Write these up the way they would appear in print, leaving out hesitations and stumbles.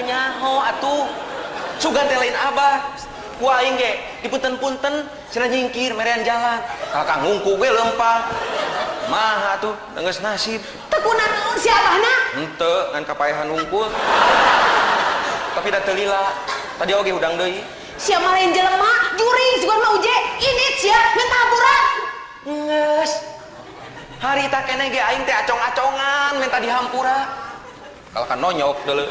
teu nyaho atuh. Sugan teh lain abah. Ku aing ge dipunten-punten cenah nyingkir merean jalan. Kakak ngungku ge lempang. Mah atuh geus nasib. Teu kunaon si abahna? Henteu ngan kapaehan ngungkul. Tapi da teu lila. Tadi oge udang deui. Sia mah lain jelema, juring sugan mah uje. Init sia minta haburan. Geus. Harita keneh ge aing teh acong-acongan minta dihampura. Kalau kan nonyok deuleu.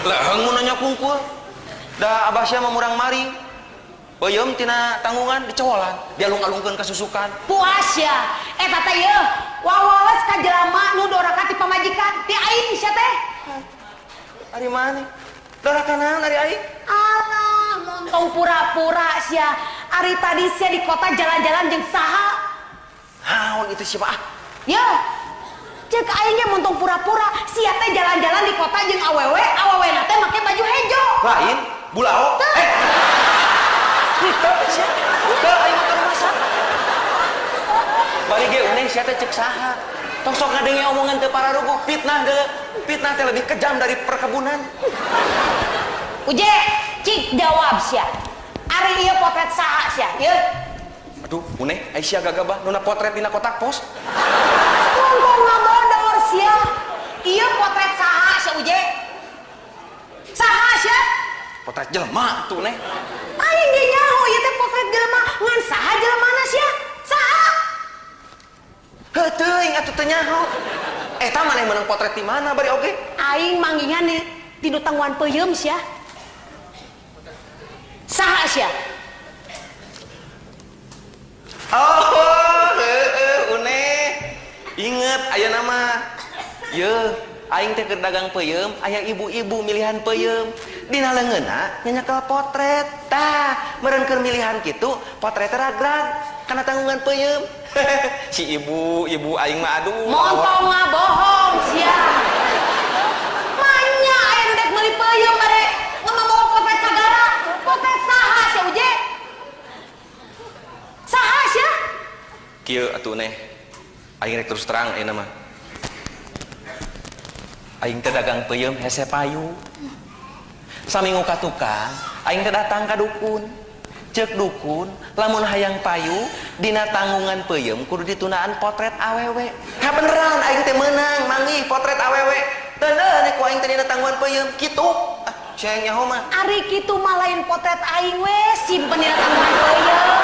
Lah heung mun nonyok kungkul. Da abah sia mah murang maring. Peuyeum tina tanggungan dicowolan, dialung-alungkeun kasusukan. Puas ya. Eta teh yeuh, wawales ka jelema nu doraka ti pamajikan. Ti aing sia teh. Ari maneh? Doraka naon ari aing? Alah, montong pura-pura sia. Ari tadi sia di kota jalan-jalan jeung saha? Naon itu sih, Pak? Ya. Cek aing ge montong pura-pura, sia teh jalan-jalan di kota jeung awewena teh make baju hejo. Lain, bulao. Kita sia. Udah aing mah masa. Bari ge uneng sia teh cek saha? Tong sok ngadengi omongan teu pararuguh, fitnah deuleu. Fitnah teh lebih kejam dari perkebunan. Uje, cik jawab sia. Ari ieu potret saha sia? Yeuh. Aduh, uneng Aisyah gagabah nuna potret dina kotak pos. Ngomong ngabodor sia. Ieu potret saha sia Uje? Saha sia? Potret jelema tuh, Neng. Aing ge nyaho ieu teh potret jelema. Ngan saha jelemana sia? Saha? Heuh teuing atuh teu nyaho. Eta maneh meunang potret di mana bari oge? Aing manggingan nih tinu tangguhan peuyeum sia. Saha sia? Oh, uneh. Inget ayeuna mah. Yeuh, aing teh keur dagang peuyeum, aya ibu-ibu milihan peuyeum. Dina leungeunna nyanyakel potret. Tah, meureun keur milihan kitu, potret teh ragrag kana tanggungan peuyeum. Si ibu aing mah aduh. Montong ngabohong sia. Manya aya nu dek meuli peuyeum bare ngomong potret sagara. Potret saha sia Uje? Saha sia? Kieu atuh neh. Aing rek terus terang ayeuna mah. Aing teh dagang peuyeum hese payu. Saminggu ka tukang, aing teh datang ka dukun. Ceuk dukun, lamun hayang payu dina tanggungan peuyeum kudu ditunaan potret awewe. Ha beneran aing teh meunang manggih potret awewe. Teu nek ku aing teh dina tanggungan peuyeum kitu. Ah, ceng nyaho mah. Ari kitu mah lain potret aing we simpen dina tanggungan peuyeum.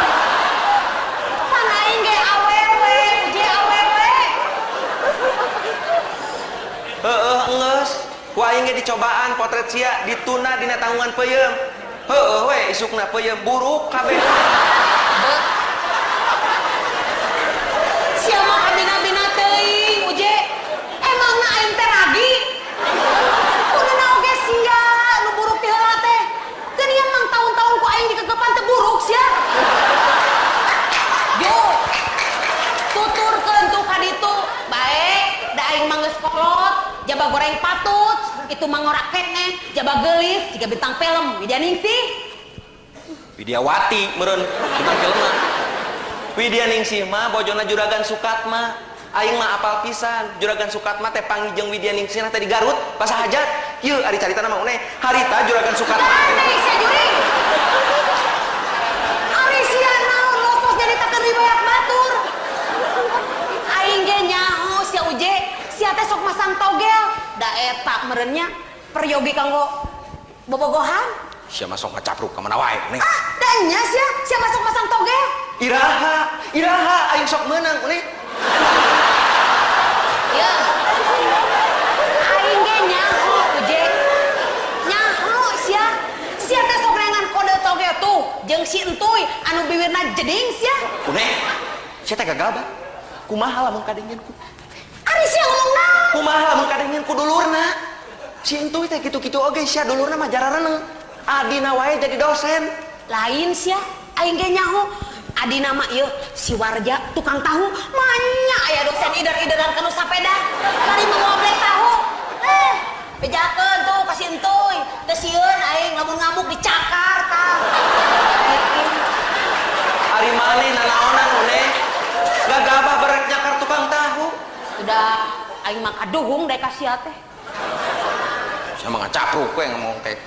Pan aing ge awewe, Uje awewe. Heeh, geus. Ku aing ge dicobaan potret sia dituna dina tanggungan peuyeum. Heueuh we isukna peuyeum buruk kabeh. Sia mah abina-bina teuing Uje. Emangna aing teh ragi? Kunaon oge sia nu buruk ti heula teh. Teu nya mang tahun-tahun ku aing dikegepan teu buruk sia. Yo. Tuturkeun tuh ka ditu. Bae, da aing mah geus kolot, jaba goreng patut, itu mah ngora keneh, jaba geulis jiga bintang film Widya Ningsih. Widyawati meureun bintang filmna. Widya Ningsih mah bojona Juragan Sukatma. Aing mah apal pisan. Juragan Sukatma teh panggih jeung Widya Ningsih teh di Garut pas hajat. Kieu ari caritana mah uneh. Harita Juragan Sukatma. Aneh sia juring. Ari sia naon lopos jadi taker riwayat batur. Aing ge nyaho sia Uje, sia teh sok masang togel. Da eta meureunnya peryogi kanggo bobogohan. Sia masuk ngacapruk ka mana wae neng. Ah, da nya sia masuk masang togel. Iraha aing sok meunang uneh. Ya. Aing ge nyaho Uje. Nyaho sia. Sia teh sok rengan kode togel tuh jeung si Entuy anu bibirna jeding sia. Uneh, sia teh gagabah. Kumaha lamun kadengeunku? Ari sia ngomong naon? Kumaha lamun kadengeunku dulurna? Si Entuy teh kitu-kitu oge sia dulurna mah jarareneng. Adina wae jadi dosen. Lain sia, aing ge nyaho. Adina mah ieu si Warja tukang tahu, manya aya dosen ider-ideran kanu sapeda. Bari mengobrek tahu. Bejakeun tuh ka si Entuy. Teu sieun aing lamun ngamuk dicakar tah. Ari maneh nanaonan uneh. Gagabah berek nyakar tukang tahu. Udah aing mah kaduhung dek ka sia teh. sama ngacapruk we ngomong teh.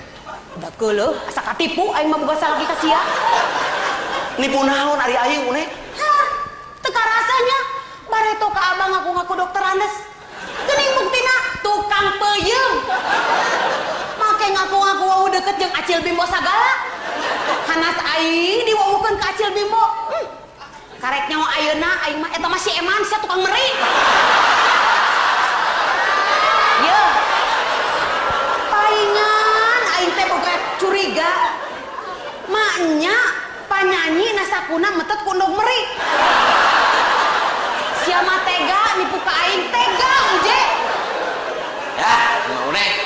Udah keuleuh asa katipu aing mah boga salaki ka sia. Nipu naon ari aing une? Hah, teu rasanya bareto ka abang ngaku-ngaku dokter Andes. Geuning buktina tukang peuyeum. Make ngaku-ngaku wau deket jeung Acil Bimbo sagala. Hanas aing diwawukeun ka Acil Bimbo. Karek nyawa ayeuna aing mah eta mah si Eman sia tukang meri. Ye. Paingan aing teh boga curiga. Maknya panyanyi nasakuna metet ku undog meri. Sia mah tega nipu ka aing tega uje. Ya, mau neng.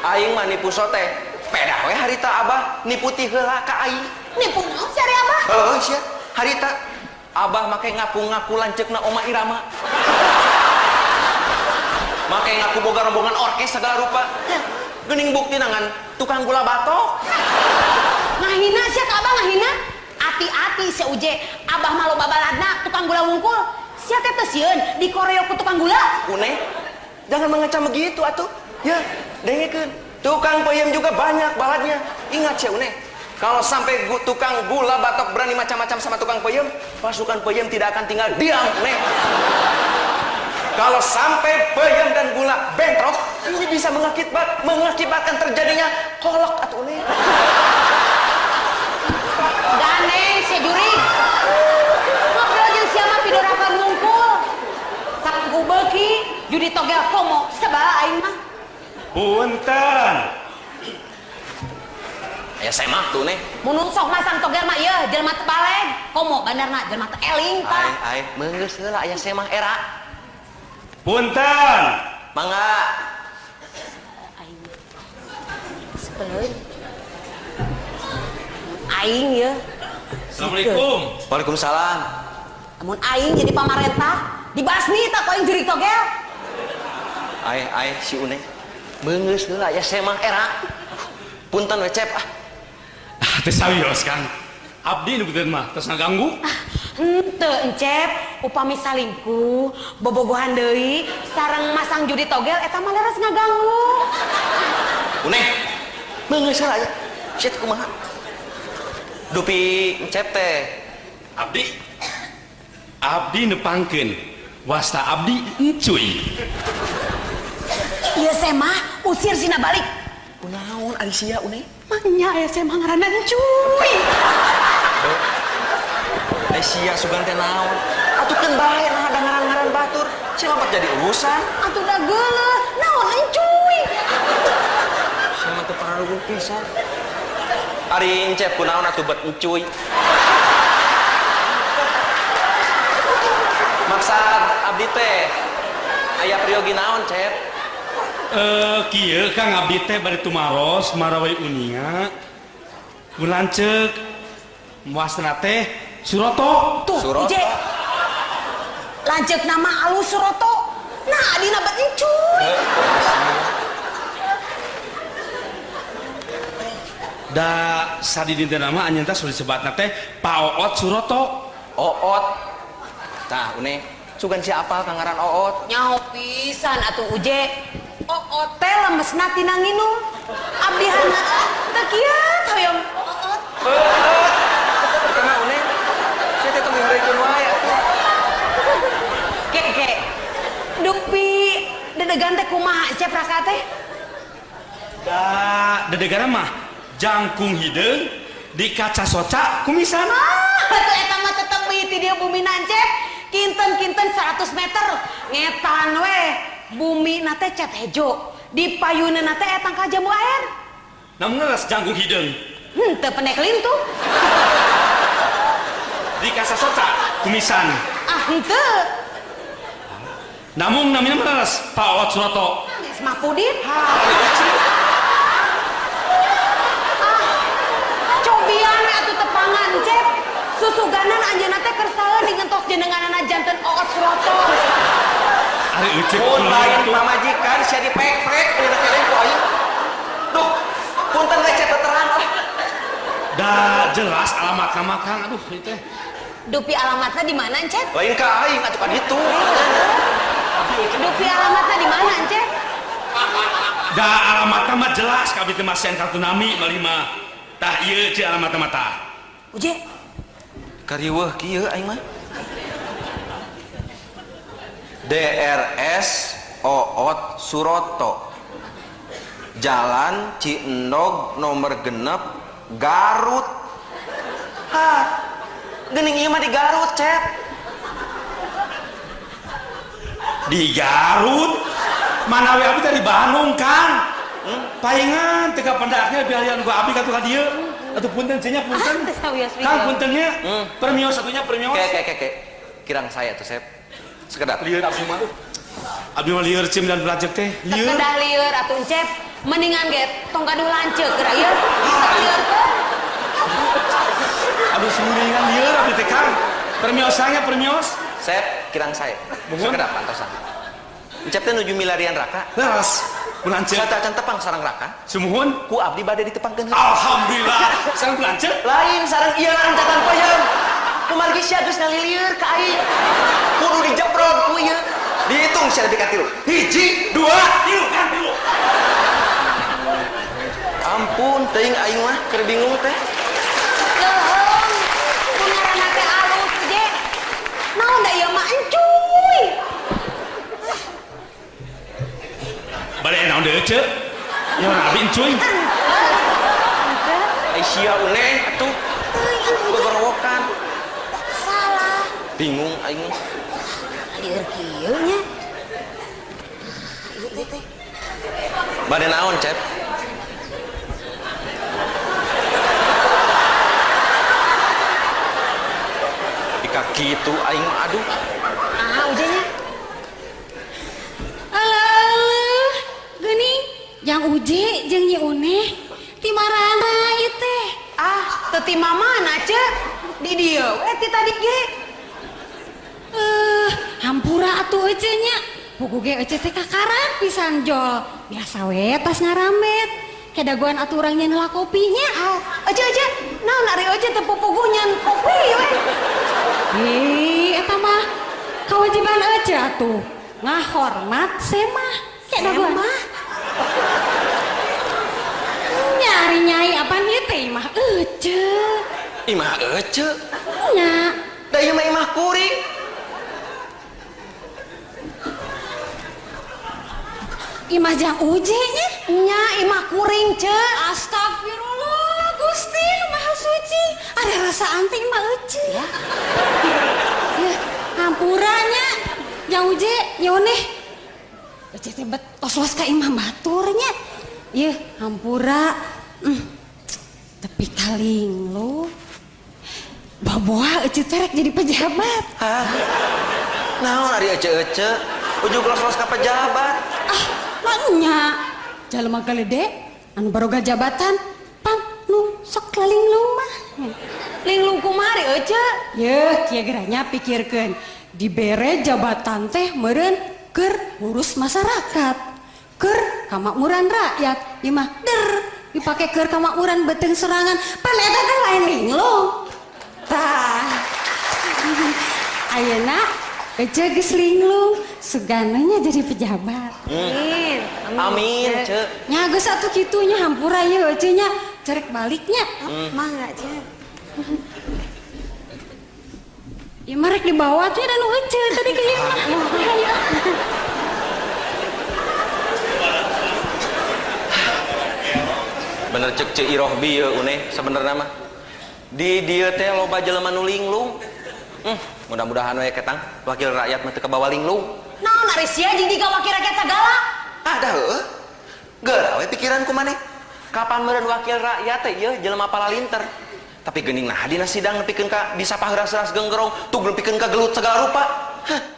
Aing mah nipu sote. Pedah we harita abah nipu ti heula ka aing. Nipu naon si ari abah? Heuh sia, harita abah make ngaku-ngaku lanceukna Oma Irama. Make ngaku boga rombongan orkes segala rupa. Geuning bukti nangan tukang gula batok. Ngahina sia ka abah ngahina. Ati-ati si uje, abah mah loba baladna tukang gula wungkul. Sia teh teu sieun dikoreok ku tukang gula. Une, jangan mengecam begitu atuh. Ya, dengekeun. Tukang peuyeum juga banyak baladnya. Ingat ya Une, kalau sampai tukang gula batok berani macam-macam sama tukang peuyeum, pasukan peuyeum tidak akan tinggal diam, Une. Kalau sampai peuyeum dan gula bentrok, ini bisa mengakibatkan terjadinya kolok atuh Une. Ganeng si juri. Ngobrol jeung sia mah pidorakan wungkul. Saku beuki judi togel komo sabaraha aing mah. Punten. Ya saya mah tuh nih. Mun sok masang togel mah ieu jelema teu baleg. Komo bandarna jelema teu eling tah. Ai meunggeus heula aya saya mah era. Punten. Mangga. Aing. Sepeuleun. Aing ya. Assalamualaikum. Waalaikumsalam. Amun aing jadi pamarentah, dibasmi tak aing juri togel. Ai si Une. Meunggeus heula aya saya mah era. Punten we Cep ah. Teu sawios Kang. Abdi nu beuteuh mah tos ngaganggu. Henteu encep, upami salingkuh, bobogohan deui, sareng masang judi togel eta mah leres ngaganggu. Une. Meunggeus heula aya. Sia teh kumaha? Dupi Cep teh. Abdi nepangkeun. Wasta abdi encuy. Ieu saya mah usir sina balik. Kunaon ari sia Une? Manya aya saya mah ngaranna cuy. Ai sia sugan teh naon? Atukeun bae nah ada ngaran-ngaran batur. Sia lompat jadi urusan. Atuh da geuleuh, naon encuy. Sia mah teu pararuguh pisan. Ari Cep kunaon atuh bet encuy? Maksud abdi teh aya priogi naon Cep? Kieu Kang abdi teh bari tumaros marawai uninga. Kulanceuk muasna teh Suroto. Tuh, Suroto. Ije. Lanceuk nama alus Suroto. Nah, adina bet encuy. Da sadi dinten nama anjeun teh sudah disebatna teh Pak Oot Suroto. Oot. Tah, Une, sugan siapa kangaran Oot? Nyaho pisan atuh uje. Oot teh lemesna tina nginum. Abdi handap teu kieu hoyong Oot. Pertama Une, saya teh teu ngeurekeun wae atuh. Ke. Dupi dedegan teh kumaha Cep raka teh? Da dedegana mah jangkung hideung di kaca soca kumisan. Atuh eta mah tetep beuti ti dia bumi nancep. Kinten-kinten 100 meter. Ngetan we. Bumi nate cat hejo. Di payuneuna teh eta ka jambu air. Namun ngeras jangkung hideung Teu pendek lintuh. di kaca soca kumisan. Ah henteu. Namun namina ngeras Pak Oot Suroto. Geus mah pudit. Cobian we atuh tepangan Cep. Susuganan anjeunna teh keur saeuh digentos jenenganana janten Oot Suroto. Ari euceuk Mun lain kieu. pamajikan sia dipeprek dina kene ku aing. Duh, punten we Cep terang lah. Da jelas alamat nama Kang. Aduh ieu teh. Dupi alamatna di mana Cep? Lain ka aing atuh ka ditu. Dupi alamatna di mana Cep? Da alamatna mah jelas ka abdi teh masian kartu nami malih mah. Tah ieu ci alamatna mah tah. Uje, Kariweuh kieu aing mah. DRS Oot Suroto. Jalan Ciendog nomor genep Garut. Hah. Geuning ieu mah di Garut, Cep. Di Garut mana we abdi teh di Bandung Kang. Paingan teu kapendaknya biayan gua abdi katu ka dieu. Atuh punten cenah punten. Kang puntennya. Permios satunya permios. Kek. Kirang saya tuh, Sep. Sekedap. Lieur abdi mah. Abdi mah lieur cim dan pelajek teh. Lieur. kedah lieur atuh Cep. Mendingan get tong gaduh lanceuk geura ieu. Lieur teh. Abdi sumuringan lieur abdi teh Kang. Permios saya permios. Sep, kirang saya. Mohon. Sekedap pantosan. Encep teh nuju milarian Raka. Leres. Mulanceu. Saya can tepang sarang Raka. Sumuhun. Ku abdi bade ditepangkeun. Alhamdulillah. Sareng mulanceu. Lain sarang ieu ancatan peuyeum. Kumargi sia geus ngalilieur ka aing. Kudu dijebrod ku ieu. Dihitung sia lebih ka 3. 1, 2, 3 kan 3. Ampun, teuing aing mah keur bingung teh. Leuheung. Pungarana teh alus Uje. Naon da ieu mah encuy. Bade naon deui ceu? Ya abdi encuy. Ai sia uneh atuh. Gogorowokan. Salah. Bingung aing. Lieur kieu nya. Ieu teh. Bade naon, Cep? Pika kitu aing mah aduh. Ah, Uje nya. Alah, geuning yang Uje jeung Nyi Uneh ti marana ieu teh. Ah, teu ti mamana Cep. Di dieu we ti tadi ge. Hampura atuh Ece nya. Pugu ge Ece teh kakaran pisan jol. Biasa we tas ngaramet. Kedaguan aturan nyen heula kopinya. Ah, Ece, naon ari Ece teh pupugunyan kopi we. Eta mah kewajiban Ece atuh. Ngahormat semah. Kedaguan. Emah. Nyari nyai apa nih teh mah Ece. Imah ece. Nya. Da ieu mah imah kuring. Imah jang Uje nya. Nya imah kuring, Cek. Astagfirullah, Gusti nu Maha Suci. Ada rasa anti mah Ece. Ya. Hampuranya. Yang Uje, nyoneh. Ece teh tos-los ka imah baturnya. Yeuh, hampura. Tapi kaling lo. Baboa Ece terek jadi pejabat. Hah? Naon ari ece-ece? Ujug los-los ka pejabat. Maknya jalema galede anu baroga jabatan pan nu sok lalinglung mah. Linglung kumari Ece. Yeuh, kieu geranya pikirkeun dibere jabatan teh meureun keur ngurus masyarakat, keur kamakmuran rakyat. Ieu mah dipake keur kamakmuran beuteung serangan, pan eta teh lain linglung. Tah. Ayeuna Ece geus linglung, sugananya jadi pejabat. Amin. Amin, Cek. Nya geus atuh kitunya hampura ieu Ece nya cerek baliknya. Mah enggak, Cek. Ya marek dibawa tuh dan Ece tadi ke ieu mah. Bener cek Cek Irohbi ieu uneh sabenerna mah. Di dieu teh loba jelema nu linglung. Mudah-mudahan we ketang wakil rakyat mah teu kabawa linglung. Naon ari sia jeung jiga wakil rakyat sagala? Ah da heueuh. Geura we pikiran ku maneh. Kapan meureun wakil rakyat teh ieu jelema palalinter. Tapi geuning nah dina sidang nepikeun ka disapa heuras-heuras geunggerong, tug nepikeun ka gelut segala rupa. Hah.